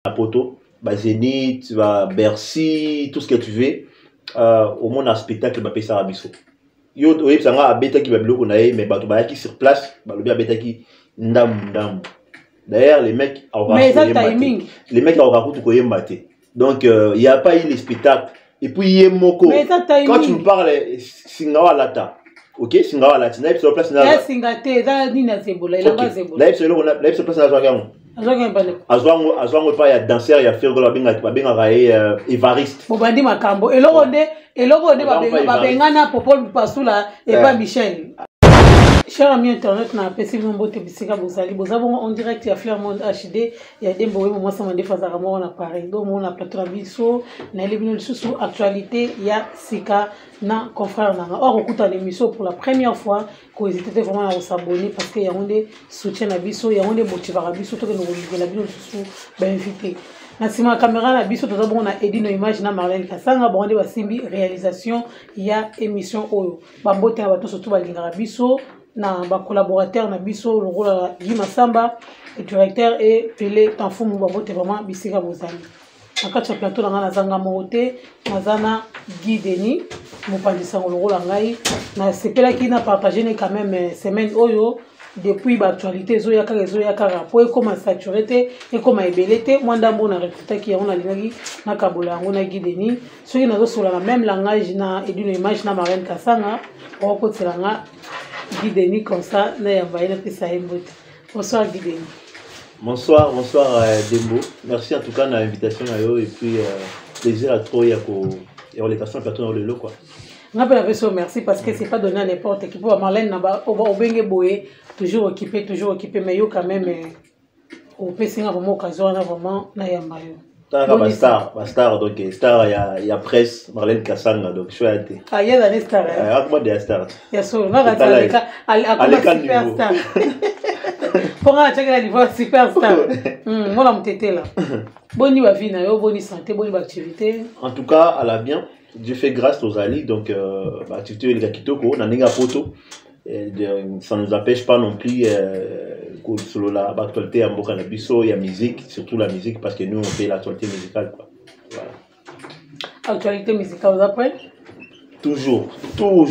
à Poto, Zénith, Bercy, tout ce que tu veux. Au moins, un spectacle, bah, ça Rabisso. Yo, oui, ça a bêta qui va bloquer, mais bah, qui sur place, bah, le bien bêta qui ndam. D'ailleurs, les mecs, mais ça timing. Les mecs, ont raconté qu'on y est. Donc, il n'y a pas eu les spectacles. Et puis, il y a Moko. Mais ça timing. Quand tu me parles, Singawa Lata. Ok, Singawa Lata. Là, sur place, là, Singate, là, Nina Zebola, il a pas Zebola. Là, sur place, Azwango pas ya danseur ya faire la benga Evariste. Bobandi makambo. Et le babengana Popol Pasula et pas Michel. Cher ami internet na pesi nombote bisika bozali bozabongo en direct ya Flair Monde HD ya dembo we mo sama defa za kamo na Paris do mo na plateau na biso na lebino lisusu actualité ya sika na confrère na or okuta l'émission pour la première fois ko hésiter vraiment à s'abonner parce que ya onde soutien na biso ya onde motivera biso to que nous la bino lisusu ba invité na sima caméra na biso toza bon na Edino image na Marlène Kasanga bonde ba simbi réalisation ya émission oyo ba mbote na bato surtout ba lingara biso na ba collaborateur na biso le rôle Guy Massamba et directeur et Pelé Tanfumu babote vraiment bisika bozali akati plateau na ngana zanga mote mazana Guy Denis mopandisa le rôle ngai na sepela ki na partager quand même semaine oyo depuis l'actualité zo yaka rapport comme saturé et comme ebelete moi ndambo na recruter qui on a lingi na kabola ngona Guy Denis ceux qui na zo sur la même langage na Edino image na Marlène Kasanga on peut nga Guy Denis comme ça, bonsoir Guy Denis. Bonsoir Dembo. Merci en tout cas de l'invitation et puis plaisir à trop et les questions plateau dans le lot quoi. On appelle la merci parce que c'est pas donné à n'importe qui pour Marlène naba au benge boé toujours occupé mais yo quand même au PC na vraiment occasion na vraiment na yambayo. Star donc star il y a presse Marlène Kasanga donc je suis arrêté. Ah il y a des stars. Comment des stars. Il y a sur na gata à superstar. Pour nga checker la niveau superstar. Moi la mtete là. Boni ba vie na yo, boni santé, boni ba activité. En tout cas, elle a bien. Dieu fait grâce aux alliés donc activité les kitoko na ninga poto. Ça ne nous empêche pas non plus sur l'actualité à Mboka Nabiso, il y a musique, surtout la musique parce que nous on fait l'actualité musicale quoi. Voilà. Actualité musicale après toujours. Donc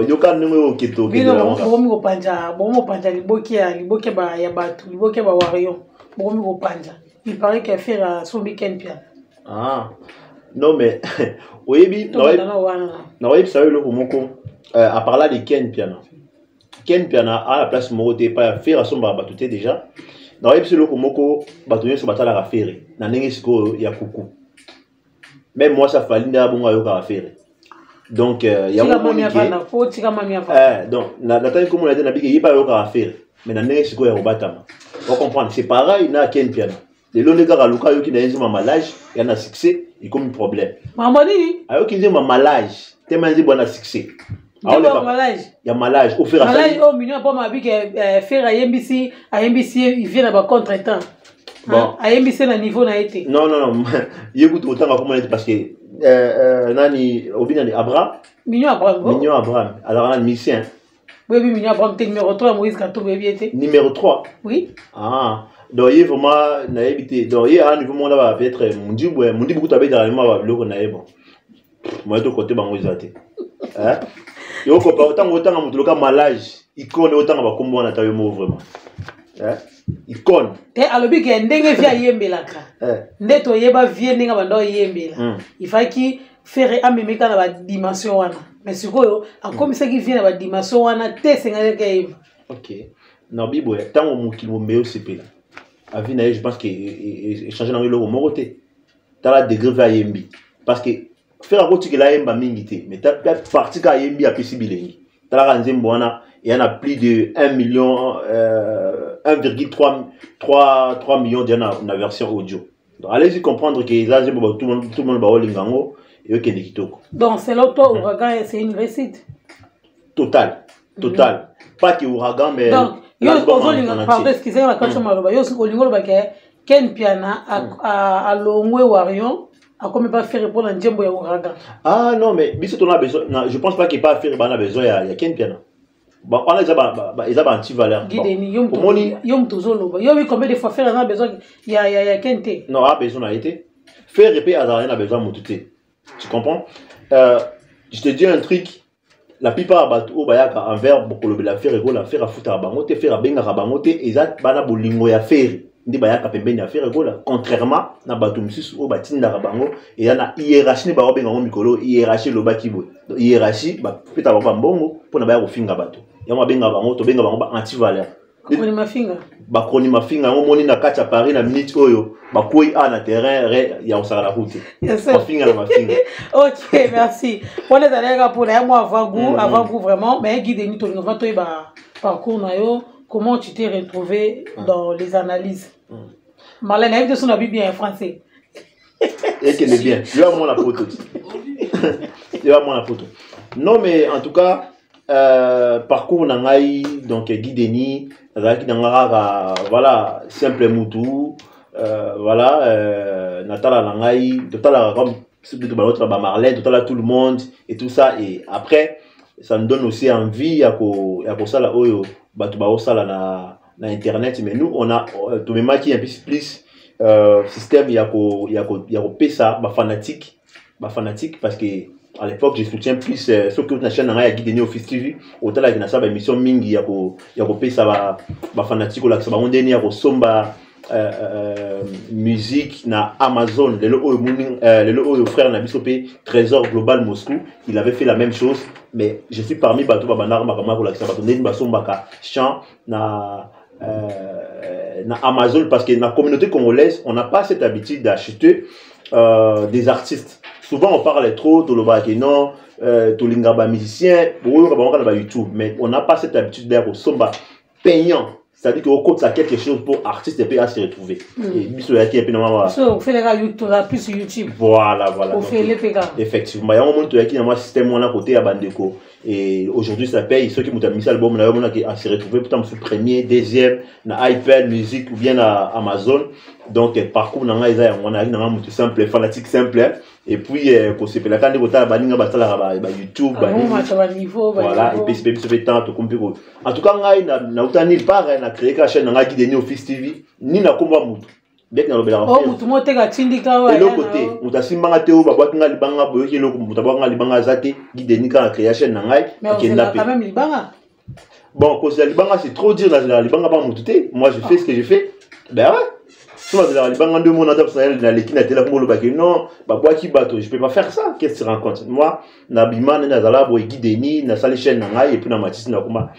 yoka numéro kito bino bomo panja liboke ba ya batu liboke ba warion bomo panja il paraît qu'elle fait son week-end piano. Ah non mais oyebi non oyebi ça le moko à part là de Ken Piana à la place Moroté pas faire à son batouté déjà dans les psychologues moko batoué sur batala à faire na ndenge siko ya kuku même moi ça fallait na bonga yo ka faire donc il y a un moment donc na taille comme on a dit na biki pas yo ka faire mais na ndenge siko ya obatama on comprendre c'est pareil na Ken Piana les longs gars luka yo ki na yenzima malage ya na succès il comme problème mamani ayo ki nzima malage tellement nzi bona succès. Il y a malage. Au fur et à mesure. Au milieu, pas ma vie faire à MBC, il vient à contre-temps. Bon. À MBC, le niveau n'a été. Non. Il y a autant comment on parce que Nani, Obinani Abraham. Mignon Abraham. Alors, on a un mission. Oui, Mignon Abraham, t'es numéro 3, Moïse Kato, bébé était. Numéro 3. Oui. Ah. Donc, il y a vraiment naïveté. Donc, il y a un niveau, on va peut-être. Mon Dieu, beaucoup de dans le mois, le naïve. Moi, de côté, bango izate. Hein? Et au copain, autant à mon malage, il connaît autant à combo na taille mot vraiment. Il connaît. Et à l'objet qu'il y a ndenge via yembelaka. Ndeto yeba via ndenge bando yembela. Il faut qu'il faire amemeka na ba dimension wana. Mais sikoyo, a comme ça qui vient na ba dimension wana te sengale ke. OK. Na bibo tant au mukilo meo sepela. A vie na je pense que échanger dans le moroté. T'as la degré via yembi parce que faire un côté que la yemba mingité mais t'as parti ka yembi a pisibilengi t'as la ranzem bona il y en a plus de 1 million 1,3 millions de version audio donc allez-y comprendre que les agents tout le monde ba olingango et eux qui est kitoko donc c'est l'auto ouragan c'est une réussite total pas que ouragan mais donc yo ozolinga pardon excusez la question maloba yo olingo ba ke Ken Piana a longwe warion. À comment pas faire répondre à un djembo ya ouragan? Ah non, mais si on a besoin, je pense pas qu'il n'y ait pas à faire besoin, il y a Ken Piana. Bah, on a déjà anti-valeur. Guideni, yom tozolo. Yom combien de fois faire on a besoin il y a Kente. Non, a besoin a été. Faire répéter à rien a besoin motuté. Tu comprends? Je te dis un truc. La plupart bateau bayaka envers beaucoup le la faire ego la faire à foutre à bangote faire à benga bangote exact bana bolingo ya faire. Ndi bayaka pembeni ya faire ego la contrairement na bateau misusu o batinda bango et y a na hiérarchie ba benga ngo mikolo hiérarchie lo bakibo. Hiérarchie ba peta ba mbongo pour na baya ko finga bateau. Ya ma benga bango to benga bango ba anti-valeur. Bakoni mafinga. Bakoni mafinga ngo moni na kati ya Paris na minute oyo bakoi na terrain ya osala la route. Mafinga na mafinga. OK, merci. On est allé pour la moi avant vous vraiment mais guide ni to va to ba parcours na yo comment tu t'es retrouvé dans les analyses. Marlène avec de son habit bien français. Et qu'elle est bien. Tu vas moi la photo. Tu vas moi la photo. Non mais en tout cas parcours nangai donc guideni azaki nangara voilà simple mutu voilà natala nangai totala comme de l'autre ba Marlène totala tout le monde et tout ça et après ça nous donne aussi envie ya ko sala oyo batu ba osala na internet mais nous on a tout même qui un peu plus système ya ko pesa ba fanatique parce que à l'époque je soutiens plus ce que na chaîne na Guideni Office TV otala ki na sa ba émission mingi ya ko pesa ba fanatique la sa ba ondeni ya ko somba musique na Amazon le oyo frère na bisope Trésor Global Moscou il avait fait la même chose mais je suis parmi bato ba banar makama ko la sa bato ndeni ba sombaka chant na Amazon parce que dans la communauté congolaise on n'a pas cette habitude d'acheter des artistes. Souvent on parle trop de l'obaki non to lingaba musicien pour YouTube mais on n'a pas cette habitude d'ailleurs au somba payant. C'est-à-dire qu'au côté ça quelque chose pour artistes et puis à se retrouver. Et biso yaki et puis normalement. On fait les gars YouTube plus sur YouTube. Voilà. On fait les PK. Effectivement, il y a un moment où yaki dans un système on a côté à Bandeko et aujourd'hui ça paye ceux qui m'ont mis l'album là on a qui à se retrouver peut-être sur premier, deuxième, na iPad musique ou bien à Amazon. Donc parcours na ngaisa on a un mutu simple fanatique simple et puis ko se pela kandi kota baninga batala ba YouTube ba niveau voilà et puis c'est bien ce temps to compiro en tout cas ngai na utani par na créer ka chaîne na Guideni Office TV ni na komba mutu bien na lobela oh mutu moteka tindika wa ya l'autre côté mutasimbanga te o babwa nga libanga boyoki loko mutabwa nga libanga zate Guideni ka créer chaîne na ngai qui n'a quand même libanga bon cause libanga c'est trop dire na libanga ba mutu te moi je fais ce que je fais ben ouais. Si on a libanga de mon adaptation na l'équipe na télé pour le baquet non babwa ki bato je peux pas faire ça qu'est-ce que tu rencontres moi na bimane na zala boy Guideni na sale chaîne na ngai et puis na matisi na kuma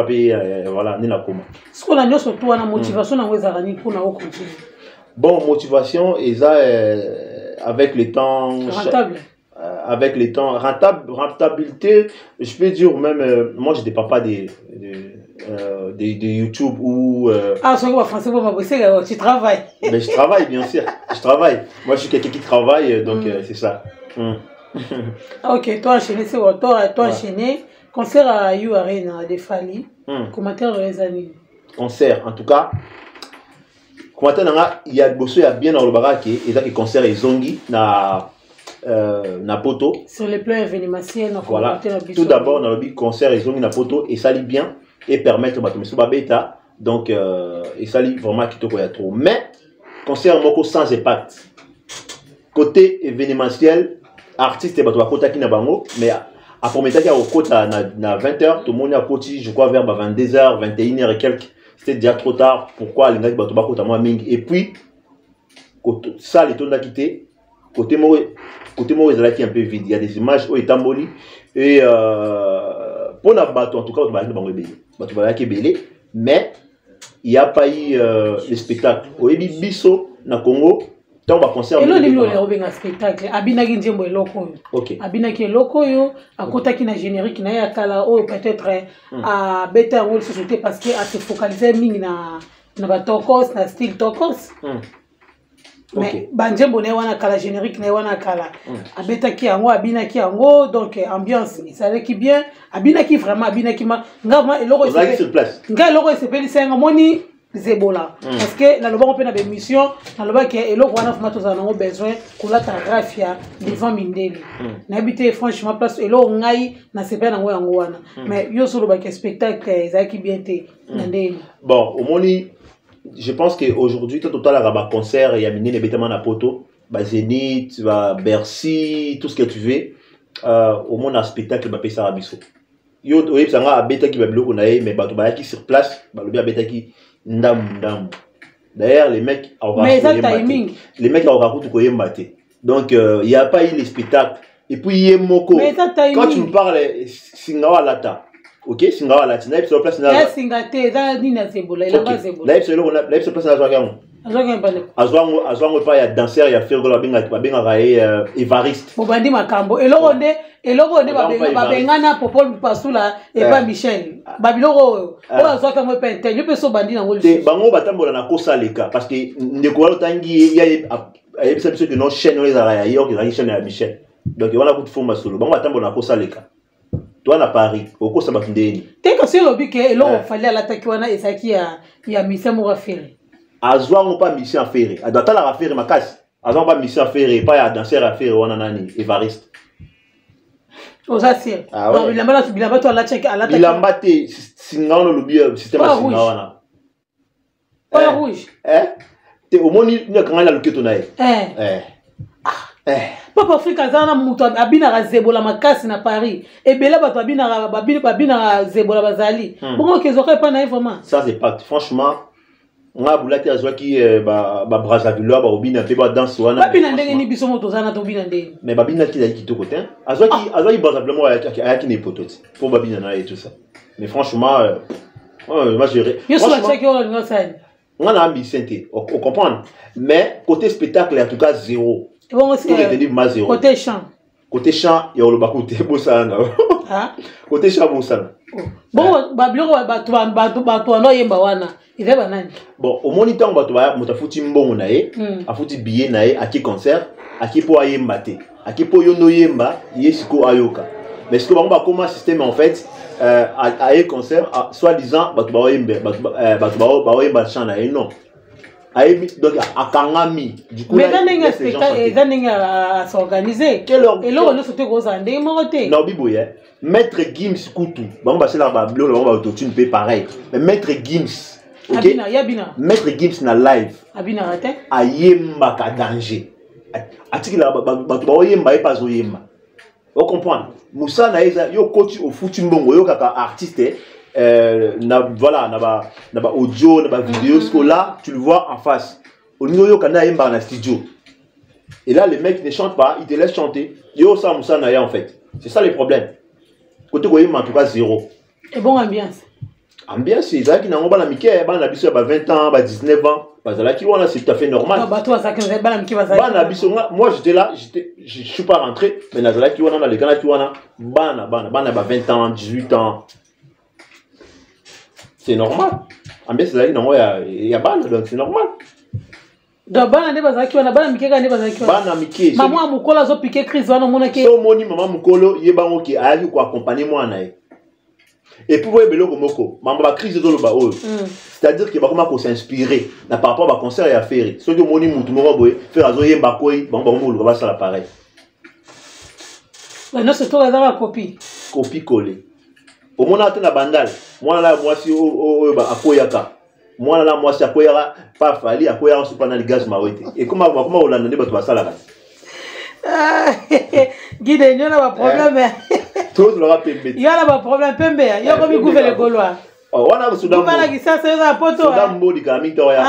pe voilà ni na kuma ce qu'on a nous surtout na motivation na weza rani pour na continuer. Bon, motivation, et ça, avec le temps... Rentable. Avec le temps, rentabilité, je peux dire même, moi je ne dépends pas de YouTube ou... Ah, c'est quoi, français, tu travailles. Mais je travaille, bien sûr, je travaille. Moi je suis quelqu'un qui travaille, donc c'est ça. Ok, toi enchaîné, c'est quoi? Toi enchaîné, concert à You Arena de Fali, commentaire les années. Concert, en tout cas... Il y a bien dans le barak et il y a des concerts et zongi na poto. Sur les plans événementiels, voilà. Tout d'abord, dans le concert et zongi na poto et ça lit bien et permettre de bêta donc et ça lit vraiment qui te trop. Mais concert moko sans impact. Côté événementiel, artiste et bato kota ki na bango mais à promettre qu'il y a au côté na 20h tout le monde a côté je crois vers 22h, 21h et quelques. C'était déjà trop tard. Pourquoi les gens battent pas moi ming et puis ça les tons a quitté côté moi ils là qui un peu vide. Il y a des images où est emboli et pour la bateau en tout cas bateau va qui belé mais il y a pas eu le spectacle au biso na Congo. Tant va concert et là on a spectacle abinaki njembo eloko OK abinaki eloko yo akotaki na générique na ya kala o peut-être à beta rôle société parce que a se focaliser mingi na ba tokos na style tokos mais banjembo na wana kala générique na wana kala abetaki yango abinaki yango donc ambiance ça qui bien abinaki vraiment abinaki ma ngama eloko sur place nga eloko sepeli senga moni zebola parce que na loba ko na be mission na loba ke eloko wana fuma toza na besoin kolata rafia devant mindeli na habité franchement place eloko ngai na sepa na ngo yango wana mais yo solo ba ke spectacle ezaki bien te na ndeni bon au moni je pense que aujourd'hui total à concert il y a minene betement na poto ba Zénith ba Bercy tout ce que tu veux au monde un spectacle ba pesa rabiso yo oyeb sanga abeta ki ba biloko na ye mais bato ba ki sur place ba lobi abeta ki ndam d'ailleurs les mecs les mecs au raconte ko yemba te donc il y a pas eu les spectacles et puis yemoko quand tu me parles singawa lata OK singawa lata na sur place na singate za dina zebola ila ba zebola la sur place na zwa azwango pa ya danser ya faire gola benga Evariste bobandi makambo eloko nde babengana Popol Pasula et pas Michel babiloko o azwaka mo pente yo peso bandi na ngoli bango batambola na kosa leka parce que ndeko walo tangi ya ayebisa biso que non chaîne les araya yo que la chaîne ya Michel donc wana coup de forme solo bango batambola na kosa leka toi na Paris okosa bakindeni te ko se lobi ke eloko fallait ala takiwana esaki ya misemo rafere azwango pas mission à faire adata la faire makasi azwango pas mission à faire pas ya danser à faire wana nani Evariste oza sir donc bilamba to ala check ala bilamba te singano lobi système singa wana pas rouge te omoni nya kanga la loketo na Papa Afrika zana mutu abina zebola makasi na Paris et bela bato abina zebola bazali bongo kezoka pas na vraiment ça c'est pas franchement nga bulati azwaki ba Brazzaville ba obina pe ba danse wana babina ndenge ni biso moto zana to bina ndenge mais babina ki zaki kitoko te azwaki Brazzaville mo ayaki ne pototi pour babina na et tout ça mais franchement moi je yo so la check yo nga sana nga na ambition te on comprendre mais côté spectacle en tout cas zéro bon c'est côté chant ya lo bakote bosana côté chant bosana bon babiloko bato no yemba wana ide banani bon au moniteur bato ba motafuti mbongo na ye afuti billet na ye aki concert aki po ayemba te aki po yo no yemba yesiko ayoka mais ce que bango ba comment système en fait à un concert soit disant bato ba yemba chant na ye non donc à Kangami du coup mais dans spectacle à s'organiser et là on ne sauter gros andé moroté non biboye maître Gims Koutou bon bah c'est là bas bleu on va autotune payer pareil mais maître Gims OK Abina maître Gims na live Abina raté ayemba ka danger atiki là ba yemba et pas oyemba on comprend Moussa na yo coach au foutu mbongo yo kaka artiste voilà na ba audio na ba vidéo ce que là tu le vois en face au niveau yo kana yemba na studio et là les mecs ne chantent pas ils te laissent chanter yo ça Moussa na ya en fait c'est ça le problème côté ko yemba en tout cas zéro et bon ambiance c'est ça qui n'a pas la mike ba na biso ba 20 ans ba 19 ans ba zala qui wana c'est tout à fait normal ba toi ça que ba na mike ba na biso moi j'étais là je suis pas rentré mais na zala qui wana na le kana qui wana ba na 20 ans 18 ans c'est normal. Ambiance zali nango ya bana donc c'est normal. Donc bana ne bazaki wana bana mikeka ne bazaki wana. Bana mike. Maman mukolo zo piquer crise wana mona ke. So moni maman mukolo yebango ki ayaki ko accompagner moi na ye. Et puis voyez beloko moko, maman ba crise zo lo ba o. C'est-à-dire que ba comment ko s'inspirer na par rapport ba concert ya faire. So que moni mutu moko boye faire azo yemba koi ba mo ba ça pareil. Non c'est toi la copie. Copie collée. Au moins na bandal moi là moi si akoyaka moi là moi si akoyaka pas fali akoyaka sur pendant le gaz mawete et comment on l'a donné bato basala guide nyona ba problème tout le rapembe yala ba problème pembe yo ko mi gouverne golwa wana Soudan bana ki ça c'est un poto Soudan mbodi ka mi to ya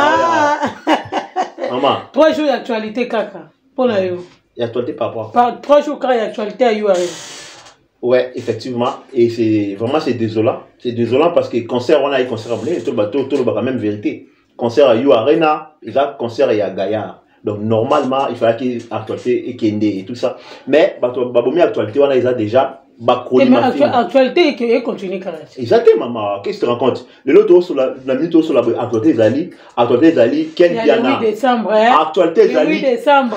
maman 3 jours d'actualité kaka pour la yo y actualité par rapport 3 jours d'actualité à URL. Ouais, effectivement, et c'est vraiment c'est désolant parce que concert on a eu concert tout le bateau tout le quand même vérité concert à You Arena et là concert à Gaillard donc normalement il fallait qu'il actualité et Kende et tout ça mais babomi actualité on a déjà actualité et continue quand même exactement maman qu'est-ce que tu racontes le lot sur la minute sur la actualité Zali Ken Piana 8 décembre actualité Zali 8 décembre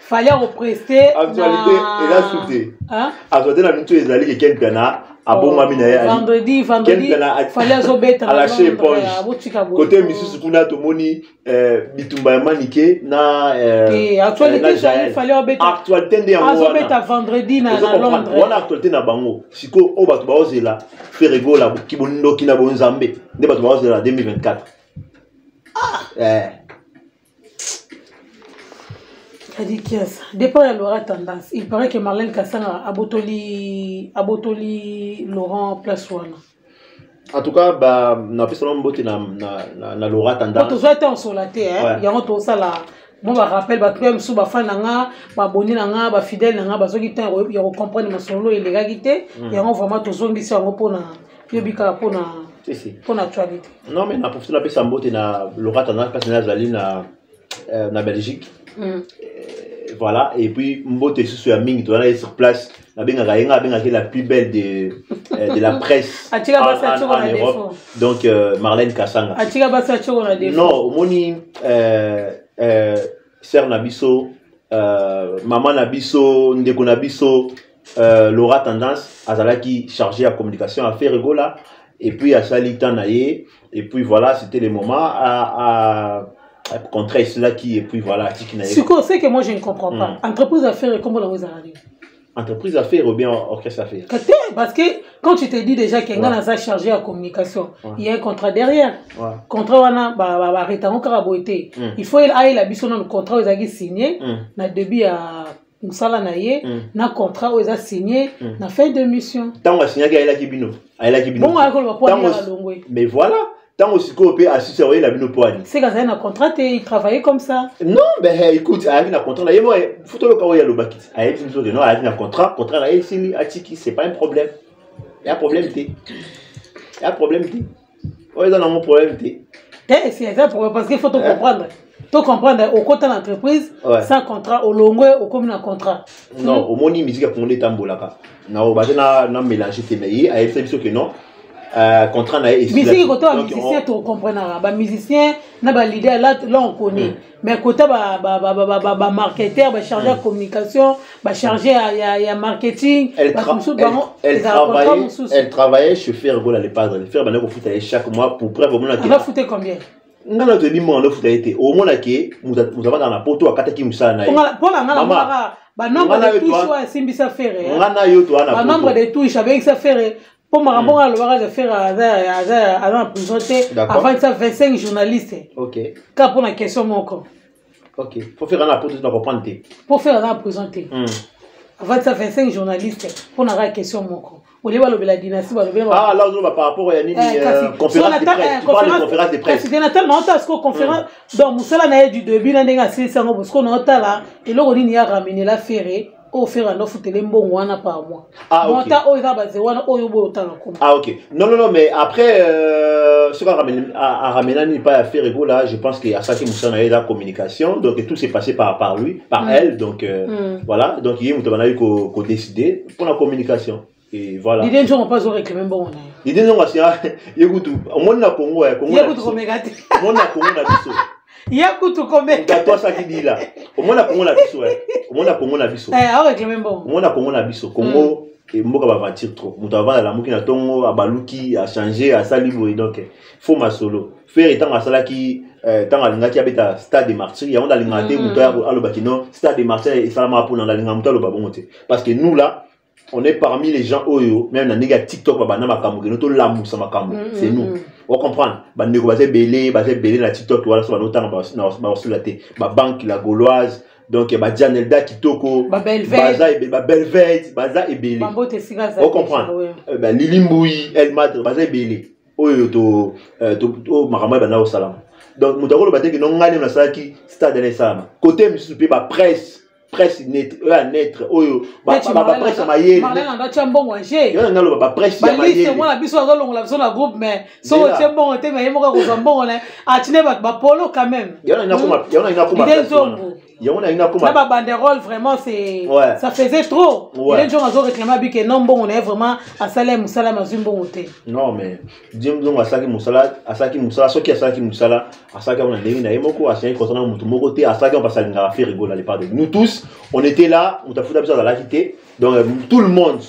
fallait represter actualité et là soutien actualité la minute Zali Ken Piana vendredi fallait azobeta à lâcher éponge côté misusu kuna tomoni bitumba ya manike na actualité nde yango azobeta vendredi na Londres wana actualité na bango siko o bato baozela feregola kibondoki na bonzambe nde bato baozela 2024 Dépend de Laura tendance. Il paraît que Marlène Kassanga a botoli Laurent place one. En tout cas, na personne mbote na Laura tendance. Quand on soit en solaté, il y a tout ça là. Moi je rappelle ba même sous ba fan nanga, ba boni nanga, ba fidèle nanga, ba zo gita ya comprendre ma solo et les gagité, il y a vraiment tout zongi ça pona yobika pona pona actualité. Non mais na profiter la personne mbote na Laura tendance parce que na Belgique. Voilà, et puis Mbote sur la mine, tu vas aller sur place. La plus belle de la presse en Europe. Donc Marlène Kassanga. Non, Moni, Sœur Nabiso, Maman Nabiso, Ndeko Nabiso, Laura Tendance, Azalaki chargé à communication à faire rigola. Et puis à Salita Naye. Et puis voilà, c'était le moment à contraire cela qui et puis voilà ce qu'on sait que moi je ne comprends pas entreprise d'affaires et comment vous allez entreprise d'affaires ou bien orchestre d'affaires parce que quand tu te dis déjà qu'il y a un chargé à communication il y a un contrat derrière contrat wana arrêter encore beauté il faut aller la biso dans le contrat vous avez signé na début à musala naye na contrat vous avez signé na fin de mission tant on signé qu'elle a kibino bon mais voilà tant aussi qu'on peut assister la bino poani. C'est quand un contrat il travaillait comme ça. Non, ben écoute, il y a un contrat là, moi faut le cas où il y a le bakit. Il y a une chose de non, il y a un contrat là ici atiki, c'est pas un problème. Il y a un problème té. Il y a un problème té. Ouais, dans mon problème té. C'est ça parce qu'il faut te comprendre. Tu comprendre au côté de l'entreprise sans contrat au long au comme un contrat. Non, au moni musique à fonder tambolaka. Non, bah na mélanger tes meilleurs, à être sûr que non. Contrat na musique côté musicien tu comprends ba musicien na ba leader là on connaît mais côté ba marketeur ba chargé de communication ba chargé à marketing elle travaillait chez Faire Gola les padres faire ba na ko fouta chaque mois pour preuve on a fouté combien on a te dit moi on fouta été au moins que nous avons dans la poto akataki musala na pour la ba nombre de touches simbisa faire ba nombre de touches avec ça faire. Pour ma rapport le de faire à présenter avant ça 25 journalistes. OK. Car pour la question mon corps. OK. Pour faire un rapport tu dois comprendre. Pour faire un présenter. Avant ça 25 journalistes pour la question mon corps. On les voit le la dynastie ah là on va par rapport à une conférence de presse. Conférence de presse. C'était tellement parce que conférence donc Moussala na du début na ndenga c'est ça parce qu'on a là et là on y a ramené la ferré. Au faire un offre télémbon wana par mois. Ah ok. Ah ok. Non mais après ce qu'on ramène n'est pas à faire égaux là. Je pense qu'il y a ça qui nous a la communication donc tout s'est passé par lui par elle donc voilà donc il y a eu qu'on décider pour la communication et voilà. L'idée ne sont pas au réclamer bon. L'idée non c'est écoute au monde na Congo on a Congo na biso. Il y a tout comme toi ça qui dit là au moins Congo na biso au moins Congo na biso réclamer bon au moins Congo na biso Congo et mboka va mentir trop muta va la muki na tongo abaluki a changer a salibo donc faut ma solo faire étant à sala qui tant alinga qui habite stade des martyrs il y a on alinga te muta alobaki non stade des martyrs et salama pour dans alinga muta loba bongote parce que nous là on est parmi les gens oyo même na nega TikTok ba na makambo que nous lamu sa makambo c'est nous on comprend bande ko bazé belé na TikTok voilà so ba notanga ba sur la té ba banque la gauloise donc ba Janelda Kitoko ba Belvette baza ebelé on comprend ba Lilimboui Elmad baza ebelé oyo to makambo ba na au salam donc mutako ba te que non ngani na saki stade na sama côté musu pe ba presse net oyo ba presse mayele Marlène anda chambongo nje yo ngalo ba presse ya mayele c'est moi la biso azolongo la biso na groupe mais so chambongo te mais yemo ka ko zambongo na atine ba polo quand même yo na kuma yo na ina kuma ba banderole vraiment c'est ça faisait trop les gens azo réclamer bi que non bon on est vraiment à salaire musala mazumbo te non mais dimzo asaki musala soki asaki musala asaki on a ndenge na yemoko asaki kotana mutu moko te asaki on passe à faire rigoler la part de nous tous on était là on t'a foutu à la quitté donc tout le monde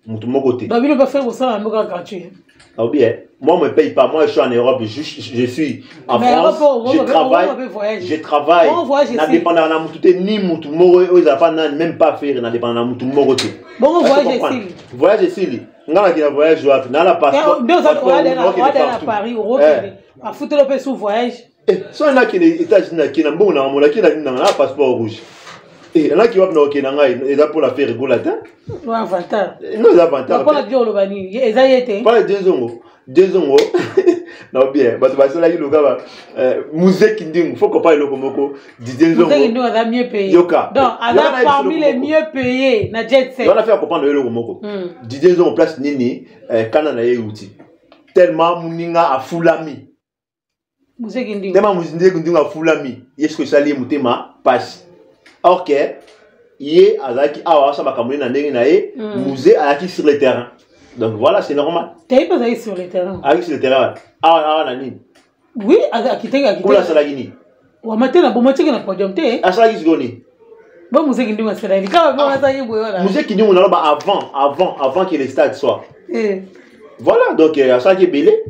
mutu moko te. Donc il va faire ça en moko gratuit. Ah bien, moi je me paye pas, moi je suis en Europe, je suis en France, je travaille, n'indépendant na mutu te ni mutu moko ils a pas même pas faire n'indépendant na mutu moko te. Bon voyage ici. Voyage ici. Ngala ki na voyage wapi na la passeport. Deux autres voyages à Paris, Europe, à foutre le peu sous voyage. So il y en a qui les États-Unis qui n'ont pas un passeport rouge. Et il y en a qui vont pour la faire rigoler. Non, avantage. Non, avantage. Pas la bio le bani. Ils a été. Pas les 2 ans. 2 ans. Non bien. Parce que là il le gars musée Kinding, faut qu'on parle le komoko. 2 ans. Musée Kinding a mieux payé. Donc, elle a parmi les mieux payés na jet set. On a fait comprendre le komoko. 2 ans en place nini Canada et outil. Tellement muninga a fulami. Musée Kinding. Tellement musée Kinding a fulami. Est-ce que ça lié mutema passe. Ok, hier, Azaki, ah, ça va comme musée Azaki sur le terrain. Donc voilà, c'est normal. Tu n'es pas allé sur le terrain. Azaki sur le terrain. Ah, Nani. Oui, Azaki, tu es allé. Pour la Salagini. Ou à matin, la bombe, tu es allé podium. Ah, Salagini, Goni. Bon, musée qui nous a fait la vie. Musée qui nous a avant que les stades soient. Voilà, donc, Azaki Belé.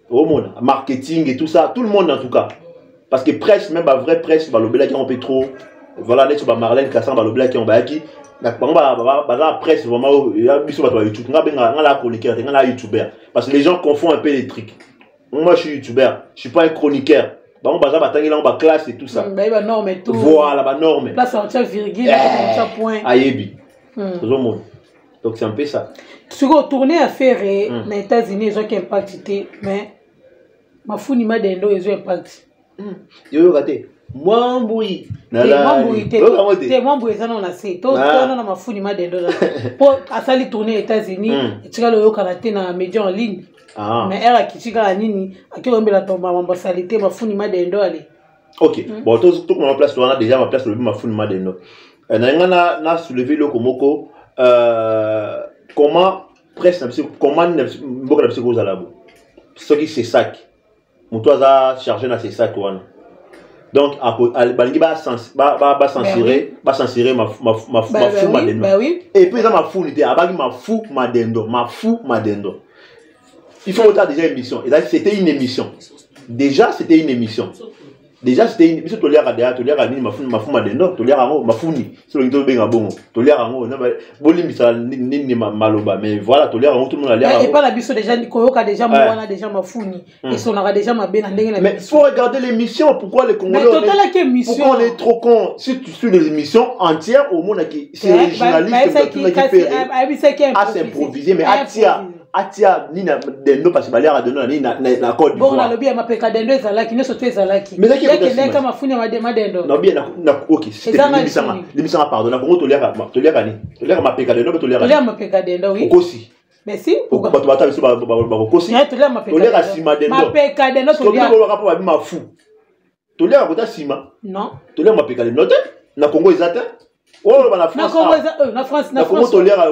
Au monde, marketing et tout ça, tout le monde en tout cas. Parce que presse, même la vraie presse, le bel qui on peut trop. Voilà, les sur Marlène Kassan, le bel qui on va qui. La presse, vraiment, il y a mis sur YouTube. On a la chroniqueur, on a YouTuber. Parce que les gens confondent un peu les trucs. Moi, je suis YouTuber, je suis pas un chroniqueur. On va classe et tout ça. Voilà, la norme. Là, ça tient virgule, ça point. Ayebi. Donc, c'est un peu ça. Tu vas tourner à faire les États-Unis, ils ont un impact, mais ma fou ni ma dendo, ils ont un impact. Yo gâté moi mbui na la moi mbui ça non assez to na mafu ni ma dendo pour asali tourner aux États-Unis et tu vas le kanaté na média en ligne mais era kichika nini akiombela tomba mambo salité mafu ni ma dendo allez. OK bon tout mon place on a déjà ma place le mafu ni ma dendo na soulever le komoko comment presse comment beaucoup de psychose à la boue ce qui c'est sac mon toit chargé dans ces sacs. Donc, il va censurer ma fou madendo. Et puis, ma fou madendo. Il faut autant déjà une émission. C'était une émission. Déjà, c'était une émission. Déjà, c'était une émission. Tolère à ni ma fou madendo. Tolère à ma fou ni. C'est le temps bien bon. Tolère à moi. Boli misala ni maloba. Mais voilà, tolère à tout le monde a l'air. Et pas la biso déjà Nikoyoka déjà moi déjà ma fou ni. Et son aura déjà ma belle. Mais il faut regarder l'émission. Pourquoi les Congolais? Pourquoi on est trop con? Si tu suis les émissions entières au monde qui c'est les journalistes qui c'est improvisé mais Atia ni na dendo parce que balia a donné ni na code. Bon na lobby ma peka dendo ezalaki ne soto ezalaki. Mais c'est kama funi ma dendo. Non bien na OK. L'émission pardon na Congo tolera ni. Tolera ma peka dendo tolera. Tolera ma peka dendo oui. Aussi. Merci. Pourquoi tu vas taper sur ba kosi? Tolera ma peka. Tolera sima dendo. Ma peka dendo tolera. Tolera rapport avec ma fou. Tolera kota sima. Non. Tolera ma peka dendo. Na Congo ezata. Oh, na France. Na Congo tolera.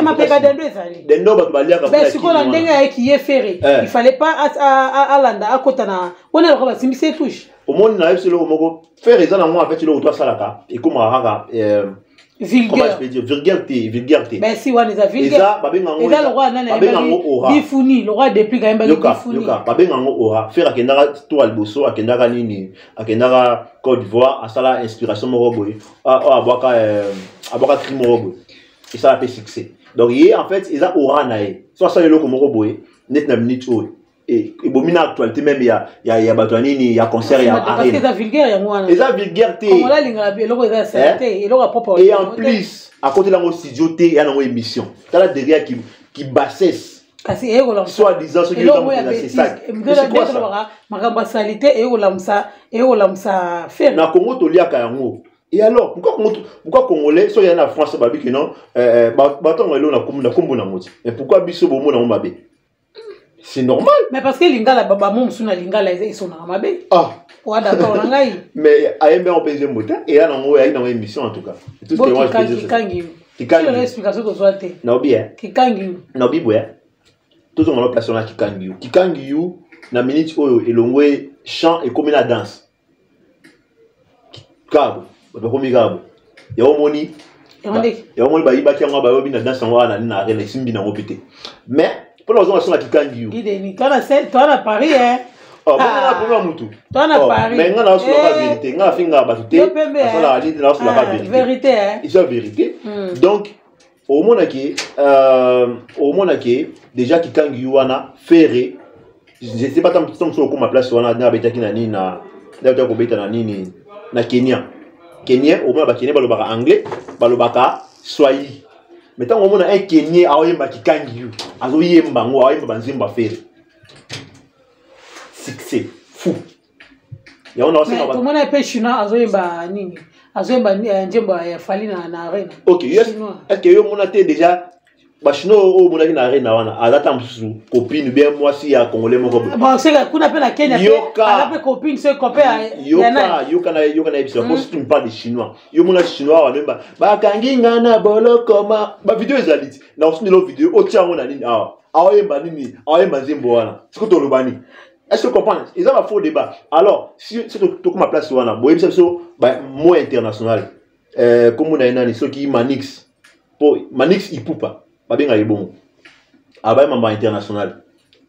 Ma peka dendo ezali. Dendo ba balia ka. Mais si ko la ndenga qui est ferré, il fallait pas à landa à kotana. On a le simisi touche. Au monde na yebse le moko faire raison na moi en fait le doit salaka et comme haka vulgarité. Ben si on les a vulgaire. Et là le roi nana bifuni, le roi depuis quand même bifuni. Yoka, babenga aura faire akendaka to alboso akendaka nini akendaka Côte d'Ivoire à ça inspiration moko boy. Abaka crime moko boy. Et ça a fait succès. Donc hier en fait ils a aura naé. Soit ça le loko moko boy, net na minute o. Et bomina actualité même il y a batouanini il y a concert il y a parce que ça vulgaire ya moi et ça vulgarité comme là linga beloko ça santé et loko propre et en plus à côté de la studio T il y a une émission là derrière qui bassesse kasi et ola soit disant ce qui est dans c'est ça c'est quoi ça makamba salité et ola msa faire na Congo tolia ka yango. Et alors pourquoi Congolais soit y a en France babi que non baton elo na kombo na moti mais pourquoi biso bomo na mbabe? C'est normal. Mais parce que lingala baba mom suna lingala ils sont na mabe. Ah. Ouais d'accord ngai. Mais ayembe on peut moteur et là non il y a une émission en tout cas. Tout ce que moi je peux dire. Kikangi. L'explication que soit té. Non bien. Kikangi. Non bien. Tout on a place na Kikangi. Kikangi na minute oyo elongwe chant et comme la danse. Kabo. Ba komi kabo. Ya omoni et on va y bâtir un baobab dans son roi na arena simbi na ngopité mais pour la zone qui kangi ideni toi na Paris hein oh mais problème mutu toi na Paris mais nga na sur la vérité nga finga batuté ça la dit na sur la vérité hein c'est la vérité donc au monaki déjà qui kangi wana ferré je sais pas tant sur comme ma place wana na betaki na nini na d'ailleurs ko beta na nini na Kenya au moins ba Kenya balobaka anglais balobaka swahili mais tant au moins un Kenya aoyemba ki kangi yu azoyemba ngo aoyemba banzimba ferré succès fou ya on a aussi tout le monde est chinois azoyemba nini azoyemba njemba ya fali na arena OK est-ce que yo monate déjà bachino o monaki na arena wana azata msusu copine bien moi si ya congolais moko bon c'est que kuna pe na Kenya pe copine c'est copain yoka na episode parce que tu me parles de chinois yo mona chinois wana ba kangi ngana bolo koma ba vidéo ezaliti na osuni lo vidéo o tiango na nini aoyemba nini aoyemba nzembo wana siko to lobani est-ce que tu comprends ils ont un faux débat alors si tu comme ma place wana boye biso ba mot international comme on a nani ceux qui Manix pour Manix ipupa babenga ibongo abaya mamba international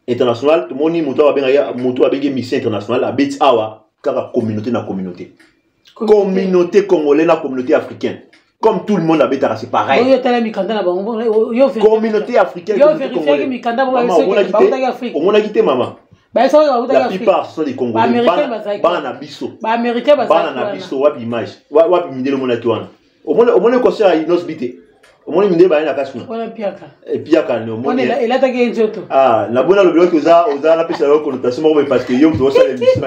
tout moni moto abenge mission internationale abeti awa kaka communauté na communauté congolaise na communauté africaine comme tout le monde abeta c'est pareil yo tala mikanda na bango yo communauté africaine yo vérifier que mikanda bango c'est Afrique on a quitté maman la plupart sont des Congolais bana biso ba américain bana biso wapi image wapi mindelo mona tuana au moins concert à Inos Bité au moins mindelo ba na kasuna wala piaka et piaka no on est là take njoto na bona le bloc oza na pesa la connotation mo parce que yo mto ça l'émission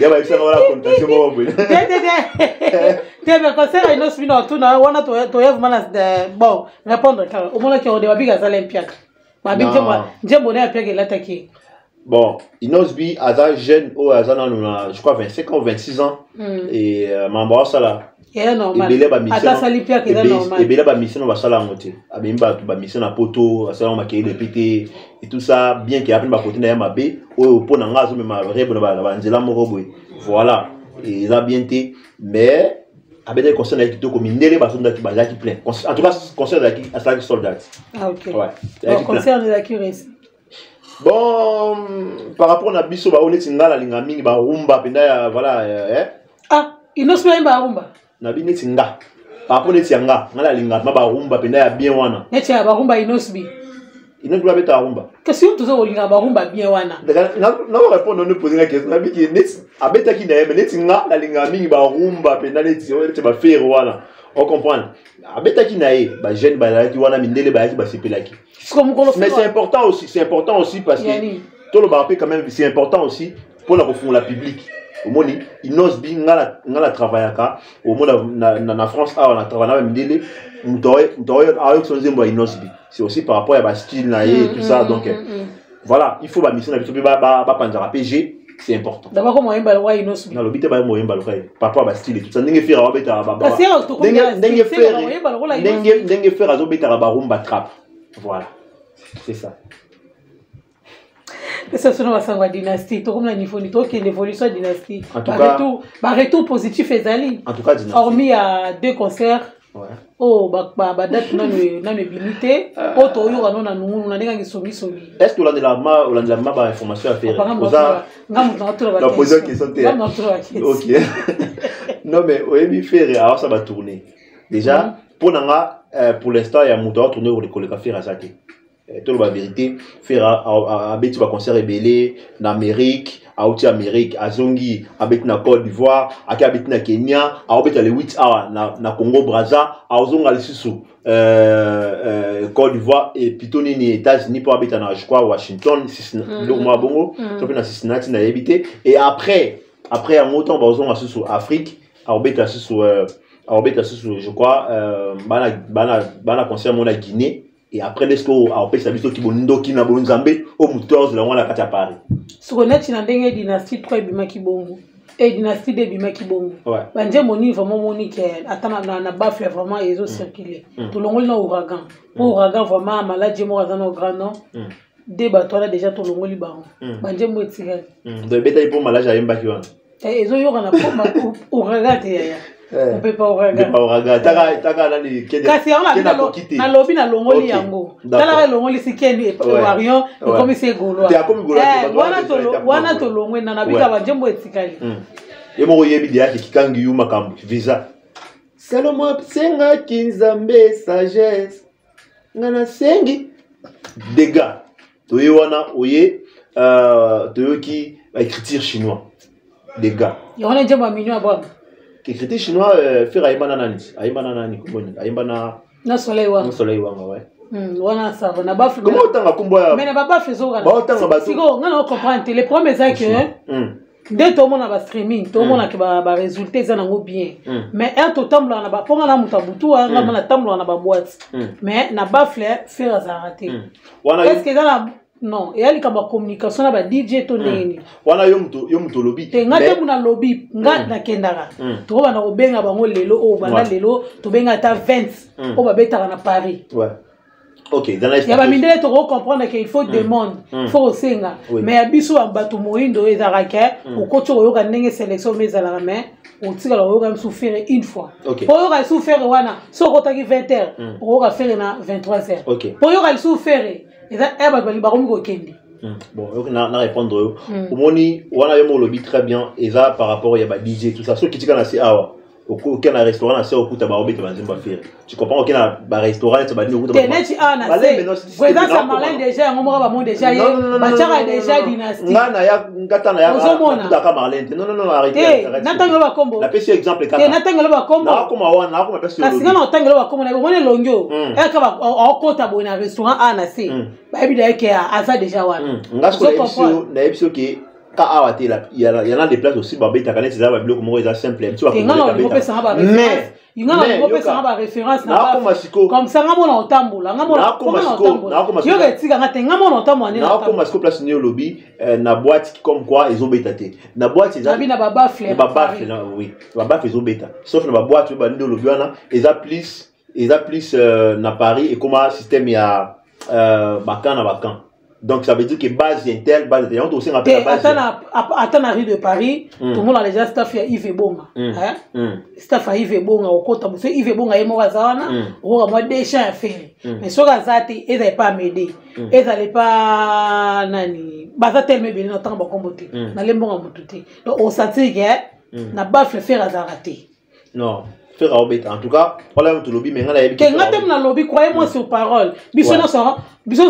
ya ba isa na connotation mo bo mais concert à Inos Bino tu na wana to have manas bon répondre car au moins que on est biga za l'impiaka ba bi njembo na piaka la take. Bon, Inosbi, Aza jeune, je crois 25 ans ou 26 ans, et Mambo Sala. C'est normal. Et Bela ba mission va sala ngote. Abimba ba mission na poto, sala ma kei de pété et tout ça bien qu'il y a plein ba côté na mabe, o pona ngazo me ma rebo na ba nzela moko boy. Voilà. Et ça bien té mais abede concert na kito comme ndele ba sonda ki ba la ki plein. En tout cas concert de qui à ça qui soldat. Ah OK. Ouais. Donc concert de la curesse. Bon, par rapport à biso ba oneti ngala linga mingi ba rumba penda voilà ah Inos ba rumba na bi neti nga par rapport neti nga ngala linga ba rumba penda ya bien wana neti ba rumba Inos ba beta rumba question tu zo linga ba rumba bien wana na répondre nous poser la question na bi ki neti abeta ki na yeme neti nga la linga mingi ba rumba penda neti ba faire wana on comprend abeta ki na ye ba jeune ba la ki wana mindele ba ki ba sepelaki. Mais c'est important aussi parce que tout le barapé quand même c'est important aussi pour la refondre la public. Au moins Inos bi ngala travaillaka au moins na France on a travaillé avec Mindele avec son zembo Inos bi. C'est aussi par rapport à ba style na et tout ça donc voilà, il faut ba mission ba panzara PG, c'est important. D'abord comment yemba wa Inos bi. Na lobite ba mo yemba lokai par rapport à ba style et tout ça ndenge faire ba beta ba. Ndenge faire azo beta ba rumba trap. Voilà. C'est ça. Ça c'est une dynastie. Tout comme la niveau, tout qui est l'évolution de dynastie. En tout cas, retour positif et zali. En tout cas, dynastie. Hormis à 2 concerts. Ouais. Oh, date non limité. Oh, to yo non na nous na nenga somi. Est-ce que on a la ma information à faire? La poser question. OK. Non mais oui, faire alors ça va tourner. Déjà pour nanga pour l'instant il y a moto tourner au le faire à Zaki. Tout la vérité faire à beti ba concert rebelle en Amérique à Amérique à Zongi à beti na Côte d'Ivoire à beti na Kenya à beti le 8 hours na Congo Brazza à Zonga le Sissou Côte d'Ivoire et plutôt ni États-Unis pour habiter na je crois Washington le mois bongo ça fait na Cincinnati na habiter et après un montant ba Zonga Sissou Afrique à beti Sissou je crois bana concert mon Guinée. Et après, les scores, à Opé, ça veut dire qu'ils vont na bonzambé au mouteurs de la one à Paris. Ce qu'on a, c'est une dynastie 3 bimaki bongo. Et dynastie 2 bimaki bongo. Ouais. Bandé moni vraiment moni qui attend na bafle vraiment ils ont circulé. Tout le monde na ouragan. Ouragan vraiment maladie mo azana au grand nom. Des bateaux là déjà tout le monde liban. Bandé mo etigal. De beta pour malade à yemba kiwana. Et ils ont eu un ouragan te ya. on peut pas ouragan. Taka nani kende. Kasi na lobi na longoli yango. Tala longoli si kendi warion comme c'est golo. Wana to longwe na nabika banjembo etikali. Yemo yebi dia kikangi yuma kambu visa. Salomo senga kinzambe sagesse. Ngana sengi dégâts. Toye wana oye toyoki écriture chinois. Dégâts. Yona jamba minyo abwa. Écriture chinois faire aimana nani kuboni aimana na soleil wanga ouais. Wana ça va na bafu. Comment otanga kumboya? Mais na bafu zo kana. Ba otanga bato. Siko ngana comprendre les problèmes c'est que dès tout le monde a streaming, tout le monde a résulté ça nango bien. Mais un tout temple na ba ponga na mutabutu nga na temple na ba boîte. Mais na bafu faire ça raté. Est-ce que dans non, et elle a une communication avec DJ Toneni. Wana yomuto lobby. Ngate muna lobby nga na kendara. To ba na obenga bango lelo o bana lelo to benga ta 20 o ba betaka na Paris. Ouais. OK, dans la il y a ba mindele to comprendre qu'il faut demande, faut osenga. Mais abiso bato moindo ezaraka o koto yoka ndenge sélection mezala mais o tikala yoka souffrir une fois. Pour yoka souffrir wana so kotaki 20h, o yoka faire na 23h. Pour yoka souffrir bon, on a répondre. Au moni, on a eu lobby très bien. Et ça, par rapport à DJ, tout ça. Ceux qui disent que c'est awa. Aucun restaurant, c'est au coup de barobi, tu comprends? Aucun restaurant, c'est pas dit au coup de barobi. T'es net, ça malin déjà, on m'aura bon déjà. Machara déjà dynastie. Non, arrêtez. La PC exemple est na longo. Elle va en compte abonner un restaurant à Nassé. Bah, évidemment, qu'il y a déjà one. Il y en a des places aussi, Babé, t'as connaissé ça, Babé, comment ils sont simples. Mais il y a une référence comme ça ngamona otambola ngamona yo betika ngate ngamona otambola na comme est-ce que place ni lobby na boîte comme quoi ils ont bétaté na boîte ils na baba fleur oui baba ils ont béta sauf na boîte ba ndi lobby wana ils a plus na Paris et comment système il y a bakan. Donc ça veut dire que base intel, base intel, on aussi rappelle la base. Attends la rue de Paris, tout le monde a déjà staff à Yves Bonga. Staff à Yves Bonga au côté parce que Yves Bonga est mort à Zana, on a moi déjà fait. Mais sur la zati, ils n'allaient pas m'aider. Ils n'allaient pas nani. Basa tel me bien autant ba kombote. Na le mbonga mututi. Donc on sentit que na bafle faire azarate. Non. En tout cas, on a un lobby, mais on a un lobby, croyez-moi sur parole. Bisous,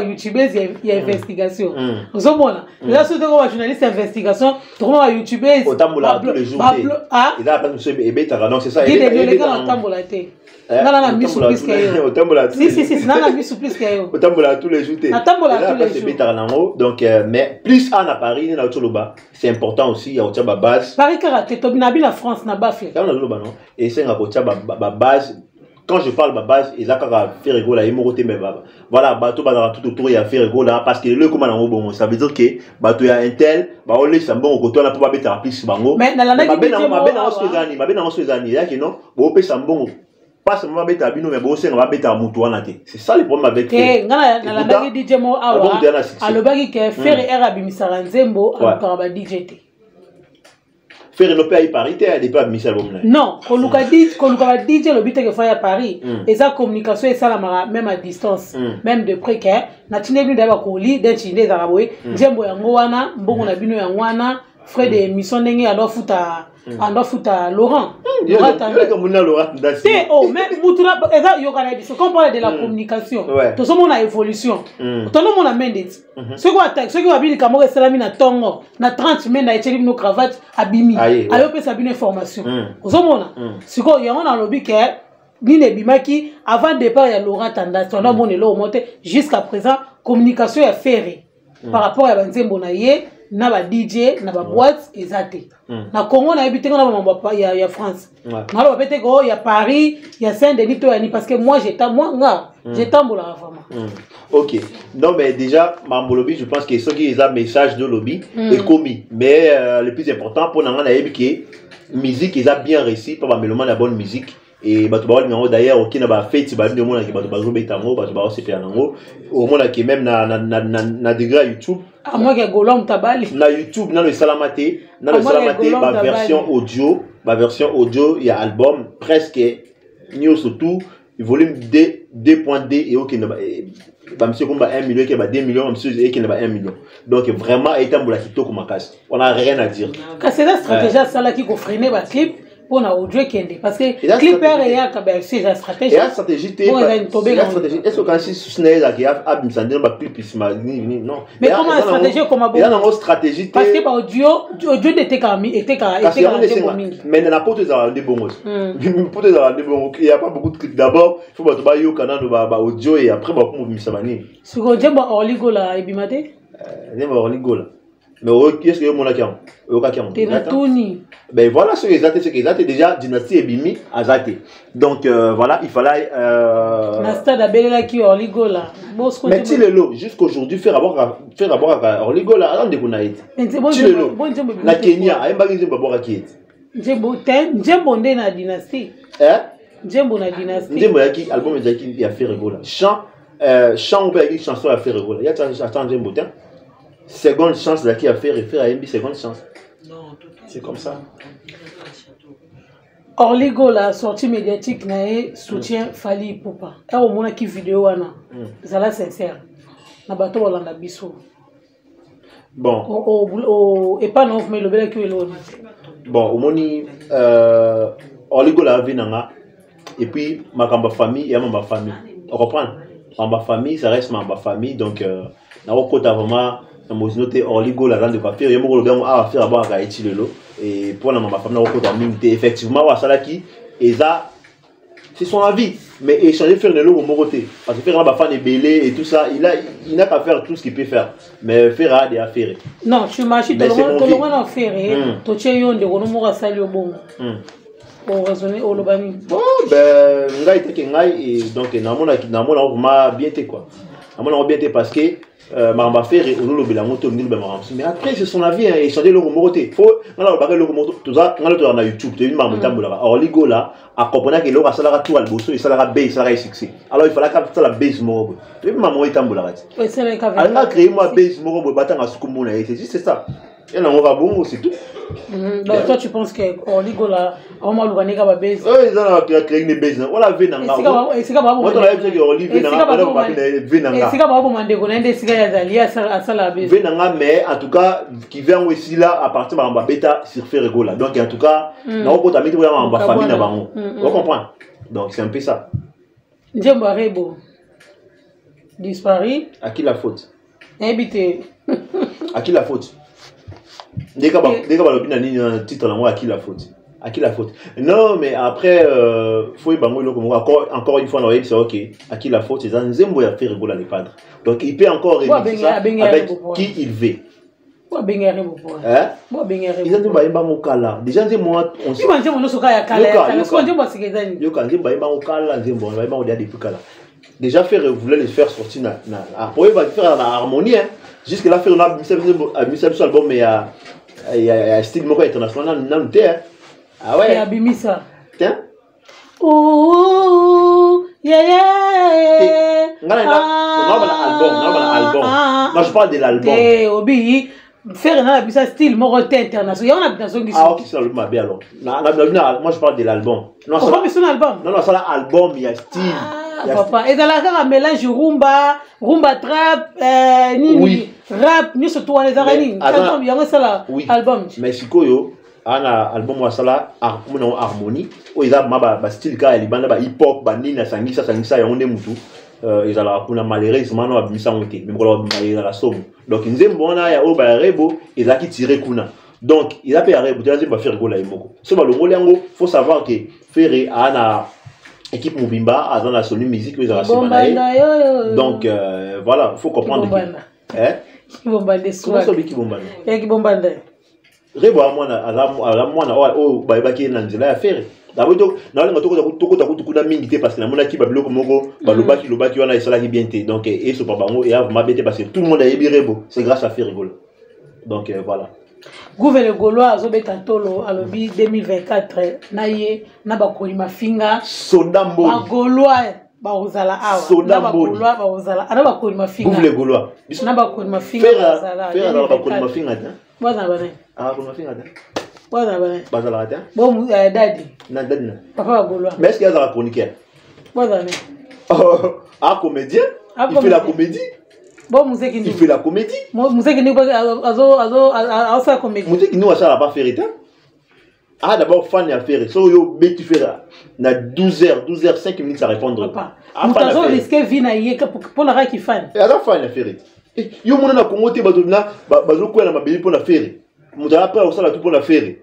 YouTube, il y a investigation. Nous sommes là. Là, c'est un journaliste investigation. Tout le monde a YouTube. Au tamboula tous les jours. Il a pas de monsieur Ebeta, donc c'est ça. Il est dans le tamboula. Non, mis sous plus que au tamboula. Si, non, mis sous plus que au tamboula tous les jours. Au tamboula tous les jours. Donc, mais plus à Paris, il y a autre loba. C'est important aussi, il y a autre base. Paris karaté, tu n'as la France, n'a pas fait. Et c'est un autre base. Quand je parle de base, ils ont fait rigolo là, ils m'ont mais voilà, bateau tout autour il y a fait rigolo là parce que le comment on bon, ça veut dire que bateau il y a un tel, bah on laisse un bon côté on a pas mettre en plus bango. Mais dans la ma ben en Suzanne, il y a que non, bon peut ça bon pas seulement mettre à bino mais bon c'est on va mettre à mutu wana té. C'est ça le problème avec ngana na la DJ mo awa. Alobaki que faire era bimisara nzembo akaba DJ té. Faire no pays parité à des pas Michel Bomna. Non, quand Lucas dit le but que faire à Paris et sa communication et ça la même à distance, même de près que na tine bi d'aba ko li de tine za raboy, njembo yango wana, mbongo na bino yango wana, frais de mission ndenge ando futa Laurent. Laurent Dasi. Oh, mais mutura eza yoka na biso. Quand on parle de la communication, tout ça mon a évolution. Tout le monde a mendé. Ceux qui ont habillé kamore salami na tongo, na 30 men na echeli no cravate abimi. Ayo pe sabine information. Ozomona. Siko yango na lobby ke Nine Bimaki, avant départ, il y a Laurent Tandas, on a monté là monté jusqu'à présent, communication est ferrée par rapport à Banzembo Naye, na ba DJ, na ba boîte, exacté. Na Congo, na habité, il y a France. Na il y a Paris, il y a Saint-Denis, parce que moi, j'étais là vraiment. Ok. Non, mais déjà, Mambolobi, je pense que ceux qui ont un message de lobby est commis. Mais le plus important pour nous, c'est que musique, ils ont bien réussi pour la bonne musique. Et d'ailleurs aucun n'a pas fait tu monde qui au monde qui même na degré YouTube moi que golom tabali na YouTube na le salamate ma version audio la version audio, il y a album, presque, nous surtout, volume 2.D et ok, monsieur comme 1 million, qui 2 millions, monsieur et qui 1 million. Donc vraiment, étant pour la kito comme casse, on n'a rien à dire. C'est la stratégie, ça là qui freine le clip. Pour na audio kende parce que clipper et ya ka c'est la stratégie. La stratégie est-ce que quand si soutenir la qui a absendé ba clip non. Mais comment la stratégie comment bon? Il y a une stratégie parce que audio était mais na pote za de bongos. Pote za de bongos, il y a pas beaucoup de clips d'abord, il faut ba yo canal ba audio et après ba pour misabani. Sur Jemba Orligo la ebimate? Jemba Orligo là. Mais qu'est-ce que mon acquis? Ben voilà ce qu'ils ont déjà dynastie Ebimi Azate. Donc voilà, il fallait mais Tilelo jusqu'aujourd'hui faire avoir à Orligo là avant de connaître. Tilelo na Kenya a mbagi nzembo bora kiet. Nzembo nde na dynastie. Nzembo na dynastie. Nzembo yaki album yaki ya faire rigola. Chant ou bien chanson à faire rigola. Il y a attends Nzembo tiens. Seconde chance là qui a fait référence à MB seconde chance. C'est comme ça. Orligo la sortie médiatique nae soutien Fally Ipupa. Et au moins qui vidéo wana. Zala sincère. Na bato bolanda biso. Bon. Et pas non mais le bel que l'on. Bon, au moni Orligo la vie nanga et puis ma famille et ma famille. On reprend. Ma famille ça reste ma famille donc na okota vraiment moi noté Orligo la grande papier il y a beaucoup de gens à faire avoir à Etilelo et pour la ma famille au côté de effectivement wa salaki et ça c'est son avis mais échanger faire le au côté parce que faire un fan belé et tout ça il n'a qu'à faire tout ce qu'il peut faire mais faire des affaires non tu marches tout le monde en faire to cheyo de wono mo sali au bon pour raisonner au lobani bon ben ngai te ngai et donc na mona bien te quoi na mona bien te parce que Maramba faire et on le moto mais après c'est son avis et changer le moto faut on a le moto tout ça on a na YouTube tu Maramba tambola Orligo là a comprendre que le ça la tout alboso et ça la base ça la succès alors il fallait que ça la base moro tu Maramba tambola oui c'est vrai qu'avec on a créé moi base moro batanga sukumuna c'est juste ça et là on va bon c'est tout. Donc toi tu penses que Orligo là on m'a l'ougané ka base ils ont créé une base on la veut nanga c'est pas bon on a vu que Orligo nanga c'est pas bon mandé ko ndé sika ya zali à ça la base venanga mais en tout cas qui vient aussi là à partir de Maramba beta sur faire là donc en tout cas na ko ta mettre vraiment en famille na bango on comprend donc c'est un peu ça. Nzembo Arebo disparu à qui la faute habité à qui la faute dès que balobina ni titre là moi à qui la faute non mais après faut bango encore une fois on va c'est OK à qui la faute c'est Nzembo ya faire rigola les padres donc il peut encore réaliser ça avec qui il veut ils ont dit ba mokala déjà moi on sait Nzembo no soka ya kala Nzembo sikezani yo kan Nzembo ba mokala Nzembo ba ma odia depuis kala déjà faire voulait les faire sortir na pour va faire la harmonie jusque là faire on a mis ça album mais il y a style moko international non terre ah ouais abimisa tiens oh yeah non album moi je parle de l'album obi faire na abimisa style moko international on a dans son ah OK c'est l'album ma bien alors moi je parle de l'album non c'est un album non ça l'album il y a style papa et dans la mélange rumba trap nini rap ni surtout les arani quand il y a ça album mais sikoyo ana album wa sala harmonie o iza ba style ka libanda ba hip hop ba nini sangisa ya onde mutu izala kuna malheureusement no abimisa ngote même ko la somme donc Nzembo ona ya o ba rebo ezaki tirer kuna donc il a payé rebo Nzembo faire gola imoko so ba longoli yango faut savoir que Ferré ana équipe Mobimba a dans la Sony musique ils ont donc voilà faut comprendre qui bombande soit qui bombande qui bombande rebo mwana o ba ki na nzela ya Ferré d'abord donc na lenga toko na mingi te parce que na mona ki ba biloko moko ba lobaki wana esala ki bien te donc et so pa bango et a vraiment bien parce que tout le monde a yebi rebo c'est grâce à Ferré donc voilà Gouverneur Gaulois azobeta tolo alobi 2024 naye na bakoli mafinga Sodambo ba Gaulois ba ozala awa na bakoli ba ozala ana bakoli mafinga Gouverneur Gaulois na bakoli mafinga ozala faire na bakoli mafinga ta boza bana ah bakoli mafinga ta Bazala te. Bon dadi. Na dadi na. Papa Gaulois. Mais est-ce qu'il y a un chroniqueur? Un comédien? Il fait la comédie. Bon Mouzeki Ndou. Il fait la comédie. Mouzeki Ndou azo comédie. Mouzeki Ndou ça pas fait rien. Ah d'abord fan à faire. So yo bet tu fais na 12h 5 minutes à répondre. Papa. Moutazo risqué vie na yé pour la qui fan. Et alors fan à faire. Yo mona na Congo te bazo na bazo ko na mabeli pour la faire. Moutazo après ça la tout pour la faire.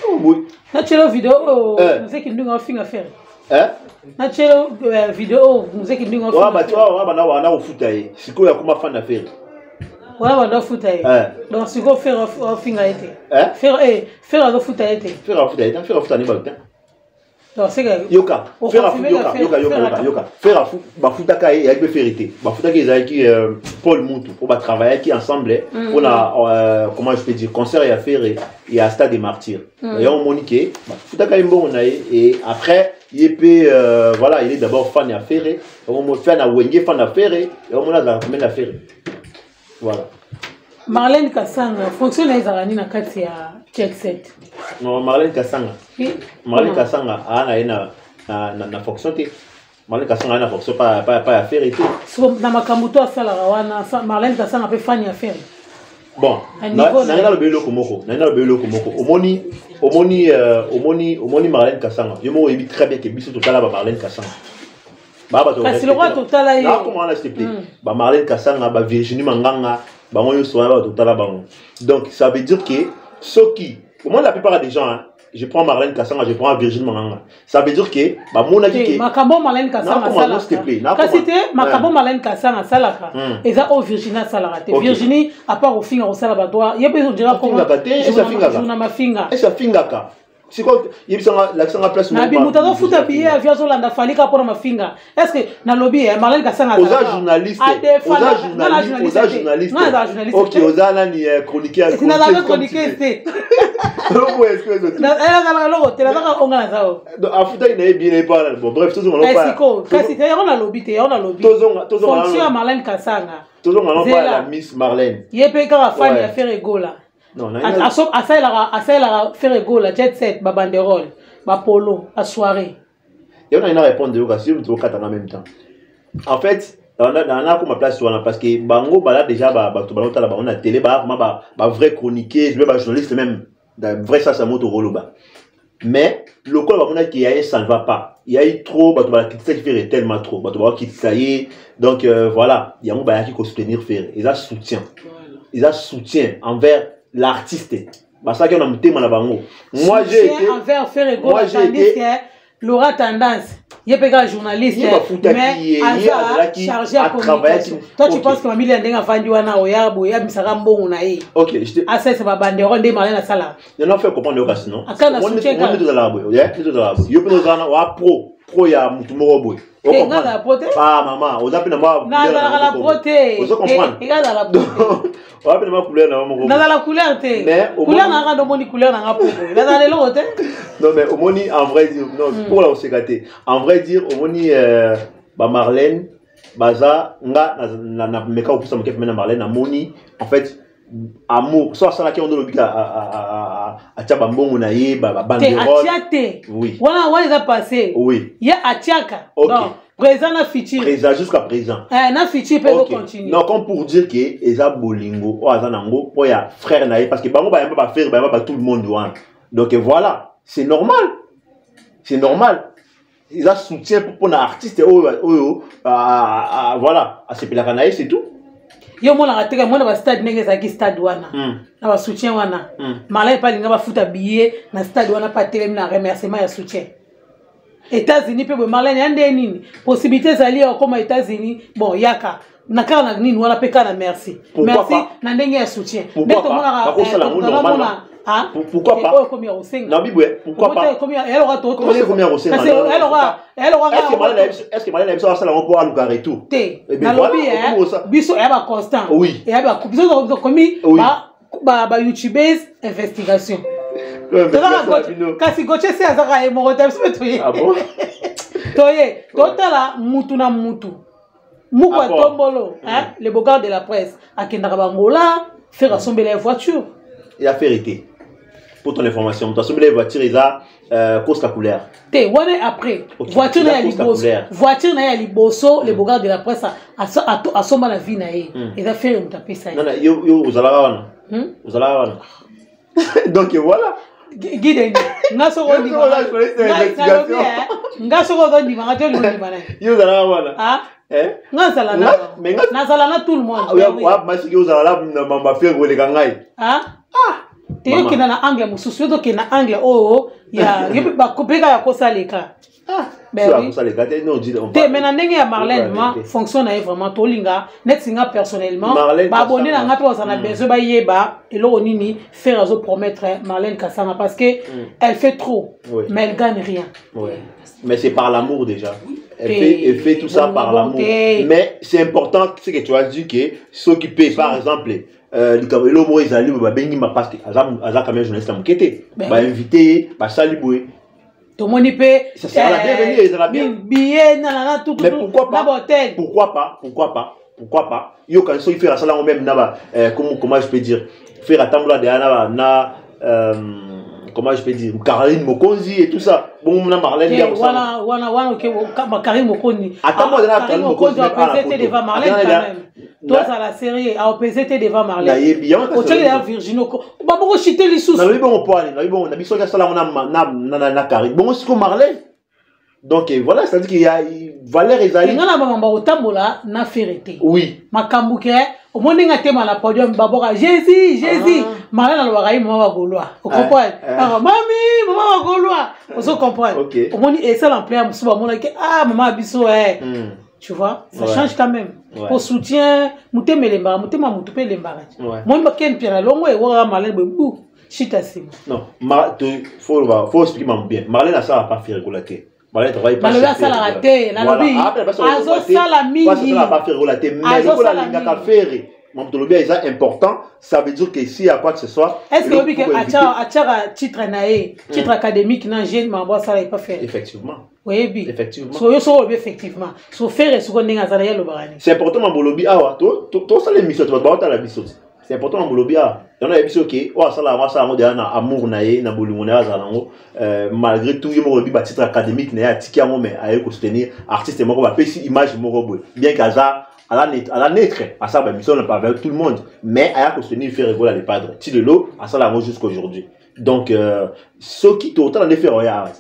Oh boy. Na chelo vidéo Mouzeki Ndou a fin à faire. Na chelo vidéo Mouzeki Ndou a fin. Wa ba tu wa na wana ofuta ye. Siko ya kuma fan à faire. Ouais, on doit foutre. Donc, si vous faites un finger, faire un foot à été. Faire un foot à été, faire un foot à niveau. Donc, c'est que. Yoka. Faire un foot, yoka. Faire un foot, bah, foot à caille et avec des vérités. Bah, foot à caille, avec Paul Moutou, pour travailler qui ensemble, on a, comment je peux dire, concert et affaire et à Stade des Martyrs. Et on monique, bah, foot à caille, bon, on a, et après, il peut, voilà, il est d'abord fan d'affaires, on fait un Wenge fan d'affaires, et on a la combien d'affaires. Voilà. Marlène Kassanga, fonctionne les aranis na kati ya check set. Non, Marlène Kassanga. Marlène Kassanga a na fonction te. Marlène Kassanga a na fonction pas affaire et tout. So na makambuto asala wana Marlène Kassanga peut fani affaire. Bon, na le belo komoko, omoni Marlène Kassanga. Je me dis très bien que biso tout là ba Marlène Kassanga. Parce que le roi total a eu. Comment on a s'il te plaît. Ba Marlène Kassanga, ba Virginie Manganga, ba moyo soa ba total ba. Donc ça veut dire que ceux qui, au moins la plupart des gens, hein, je prends Marlène Kassanga, je prends Virginie Manganga. Ça veut dire que ba mona ki ke Makabo Marlène Kassanga salaka. S'il te plaît. Kasité Makabo Marlène Kassanga salaka. Et ça au Virginie salaka. Virginie à part au finger au salaba doit, il y a besoin de dire comment. Et ça fingaka. C'est quoi il y a l'accent à place. Nabi mutazo futa billet avion Zolanda falika pour ma finger. Est-ce que na lobby Marlène Kassanga aux journalistes. OK, aux ana ni chroniqueur. C'est na la chroniqueur c'est. Non, est-ce que na la logo, te la ka onga zao. Donc afuta ina bien pas. Bon bref, tout le monde pas. Kasi te on a lobby. Fonction Marlène Kassanga. Tout le monde pas la Miss Marlène. Yepeka va fan ya faire egola. Non, non. Asa la faire ego la jet set, ba banderole, ba polo, à soirée. Et on a une réponse de yoga si vous trouvez en même temps. En fait, on a comme place parce que bango bala déjà on a télé ba vrai chroniqueur, je journaliste même, vrai ça moto roloba. Mais le quoi on a qui a ça ne va pas. Il y a eu trop qui fait tellement trop, qui ça y est. Donc voilà, il y a un ba qui soutenir faire, ils a soutien. Ils a soutien envers l'artiste. Parce qu'on a un thème là bango. Moi j'ai été envers faire ego tandis que Laura tendance. Il y a pas journaliste mais chargé à communication. Toi tu penses que Mamie Lendenga vendu wana oyabo ya bisaka mbongo na ye. OK, je asa c'est ba banderole de Marlène sala. Non non fait comprendre le sinon. On est tout dans la boy, tout dans la boy. Yo peut dans wa pro ya mutu moko boy. Ah maman, on a pris la beauté. Vous comprenez? Regarde la beauté. On a pris la couleur na moko. Na la couleur té. Couleur na ngado moni couleur na ngapo. La dans les logo té. Non mais au moni en vrai dire non pour la sécurité. En vrai dire au moni ba Marlène baza nga na meka opisa mo kep mena Marlène na moni en fait amour soit ça là qui on doit le bica à Tchabambon na ye ba banderole. Oui. Voilà, on les a passé. Oui. Il y a Atiaka. OK. Présent na futur. Présent jusqu'à présent. Na futur peut continuer. Non, comme pour dire que eza bolingo o azanango pour ya frère na ye parce que bango ba faire ba tout le monde doit. Donc voilà, c'est normal. C'est normal. Ils ont soutien pour l'artiste voilà, à ce pelakanaï c'est tout. Yo mona rateka mona ba stade nenge za ki stade wana. Na ba soutien wana. Malay pa linga ba futa billet na stade wana pa télé na remerciement ya soutien. États-Unis pe Malay yande nini possibilité zali comme États-Unis bon yaka nakala na nini wala pe kana merci. Merci na ndenge ya soutien. Pourquoi pas? Pourquoi pas? Non, Biboué, pourquoi pas? Elle aura tout. Elle aura. Est-ce que Malène a besoin de ça pour aller au tout? Biso est constant. Oui. Et biso commis ba YouTubeuse investigation. Kasi goche se azaka e mo tap se toye. Ah bon? Toye, totala mutu na mutu. Mukwa tombolo, hein, le bogard de la presse. Akenda Bangola faire assembler les voitures. Il a vérité. pour ton information. Tu as soumis les voitures, ils ont cause la couleur. Après, voiture n'a pas liboso, les bogards de la presse à son la vie. Ils ont fait un tapis ça. Non, vous allez donc voilà. Guide, n'a pas tout le monde. Teo kina na angle mususu to kina angle ya ba kopeka ya kosaleka te mena ndenge ya Marlène ma fonctionne vraiment tolinga net singa personnellement ba abonné na ngape osana besoin ba yeba eloko nini faire azo promettre Marlène Kasanga parce que elle fait trop mais elle gagne rien. Mais c'est par l'amour déjà. Elle fait tout ça par l'amour. Mais c'est important ce que tu as dit que s'occuper par exemple le mot est allé bengi ma parce que aza quand même journaliste m'quete ba invité ba saliboué tout le monde peut ça sera la bienvenue ils la bien billet na tout mais pourquoi pas yo quand il fait ça là même na comment je peux dire faire attendre de na comment je peux dire Caroline Mokonzi et tout ça bon na Marlène voilà OK Caroline Mokonzi attends moi na Caroline Mokonzi était devant Marlène quand même toi à la série a était devant Marlène au tchèque de Virginie ba boko chiter les sous na bon point na biso ka sala na Caroline bon c'est comme Marlène donc voilà ça dit qu'il y a Valère Ezali ngana ba mamba otambola na ferité oui makambuke au monde ngatema na podium baboka Jésus Marlène na lokai mama bagolwa o comprendre mami mama bagolwa on se comprend au monde et ça l'emploi musuba mona que maman biso tu vois ça change quand même pour soutien mutemelemba mutema mutupe lembara moi ba ken pira longo e wa Marlène bebu chita sim non faut expliquer bien Marlène a ça pas fait rigolater Marlène travaille pas ça la raté la lobby azo sala mingi ça pas fait rigolater mais le la linga ka faire mon tolobi est important ça veut dire que s'il y a quoi que ce soit est-ce que que acha titre naé titre académique na jeune mambo ça pas faire effectivement oui bi effectivement so effectivement so faire ce qu'on ninga za ya lobani c'est important mambo lobi awa to ça l'émission tu vas pas la biso c'est important mambo lobi a on a biso OK ça la mo na amour naé na bolingo na za nango malgré tout yo lobi ba titre académique na ya tiki amo mais aye ko soutenir artiste moko ba pesi image moko boy bien qu'aza à la naître à ça mission n'a pas avec tout le monde mais à la soutenir faire rigoler les padres ti de l'eau à ça la jusqu'aujourd'hui donc ce qui total de faire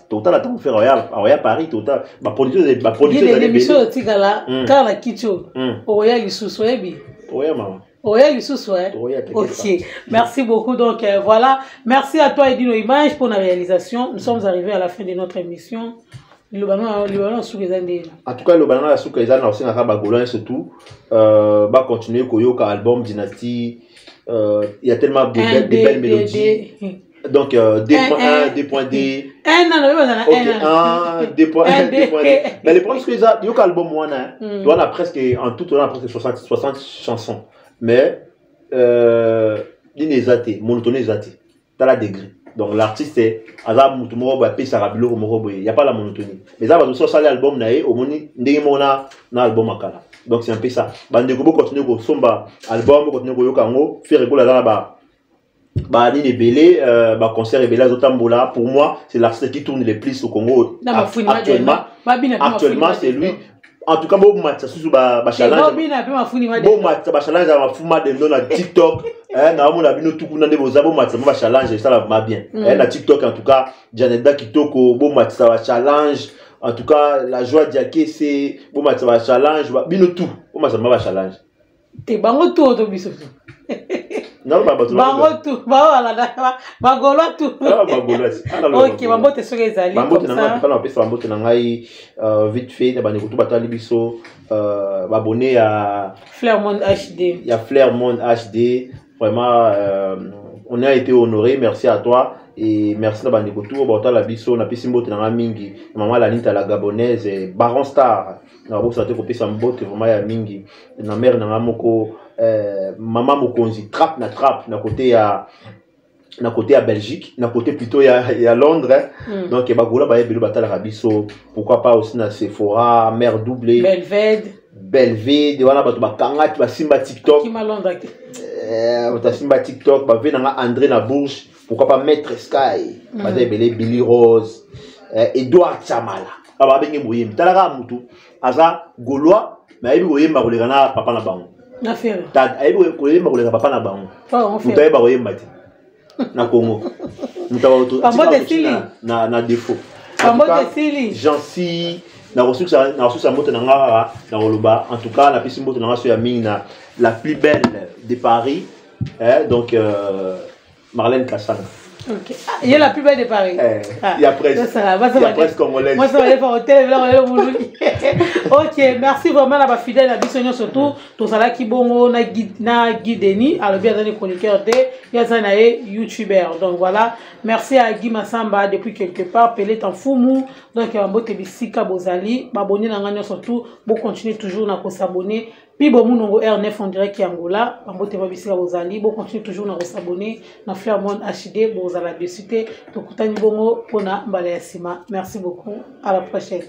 total attend faire à Paris total ba production l'émission tigala car la kicho oya lisusu ebi oya maman oya lisusu OK merci beaucoup donc voilà merci à toi Edino Image pour la réalisation nous sommes arrivés à la fin de notre émission. En tout cas, le banana sous Kaizan aussi n'a pas bagolin surtout va continuer koyoka album Dynasty il y a tellement de belles mélodies donc 2.1 2.D 1 2.1 2.D mais les problèmes que ça yoka album on a presque en tout on a presque 60 chansons mais l'inexaté monotonisation dans la degré. Donc l'artiste est azab mutumoro ba pesa rabilo morobo il y a pas la monotonie mais ça va tout ça l'album naé au moni ndenge mona na album akala donc c'est un peu ça bande ko continuer ko somba album continuer ko yokango faire rigola dans ba ni belé ba concert belé zotambola pour moi c'est l'artiste qui tourne le plus au Congo actuellement c'est lui. En tout cas, bon match, sous ba challenge. Bon match, ba challenge à fuma de dans TikTok. Na mon abino tout kuna de bozabo match, ba challenge ça va bien. Na TikTok en tout cas, Janeda Kitoko, bon match ça va challenge. En tout cas, la joie d'Yaké c'est bon match ça va challenge, bino tout. Bon match ça va challenge. Te bango tout to biso. Non, pas bango tout. Voilà, bagolo tout. OK, bango te soke ezali. Bango te na pas na pesa bango te na ngai vite fait na bani kutu batali biso abonné à Flair Monde HD. Il y a Flair Monde HD. Vraiment on a été honoré, merci à toi et merci na bani kutu batala biso na pesi mbote na mingi. Maman la nita la gabonaise Baron Star. Na bo santé ko pesa mbote vraiment ya mingi. Na mère na moko maman Mokonzi trap na côté à Belgique na côté plutôt à Londres donc bagola ba yebelo batala rabiso pourquoi pas aussi na Sephora mère doublée Belvede wana bato bakanga tu ba simba TikTok qui ma Londres ta simba TikTok ba ve na André na Bourges pourquoi pas Maître Sky, Madame Billy Rose, Edouard Chamala. Alors, avec les Talaka Moutou, Aza, Gaulois, mais il y a un papa na bango. Na faire. Il y a un papa na bango. Vous avez un bâti. Na Congo. Vous avez un défaut. Jansi, na reçu sa moto na ngara na Roloba. En tout cas, la piste moto na sur Yamina, la plus belle de Paris. Donc, Marlène Kassanga. Ok. Il y a la plus belle de Paris. Il y a presque congolaise. Moi, ça va aller faire au télé. Ok, merci vraiment à la fidèle à Bissonio surtout. Tout ça là qui bon na guideni. Alors bien dans les chroniqueurs de Yazana et youtubeur. Donc voilà. Merci à Guy Massamba depuis quelque part. Pelé en foumou. Donc il y a un beau tébissika bozali. M'abonner dans l'année surtout. Bon continuer toujours à s'abonner. Puis bon mon R9 en direct Angola. Un beau tébissika bozali. Bon continuer toujours à s'abonner. Na Flairmont HD bozala de cité. Donc tani bongo pona mbala yasima. Merci beaucoup. À la prochaine.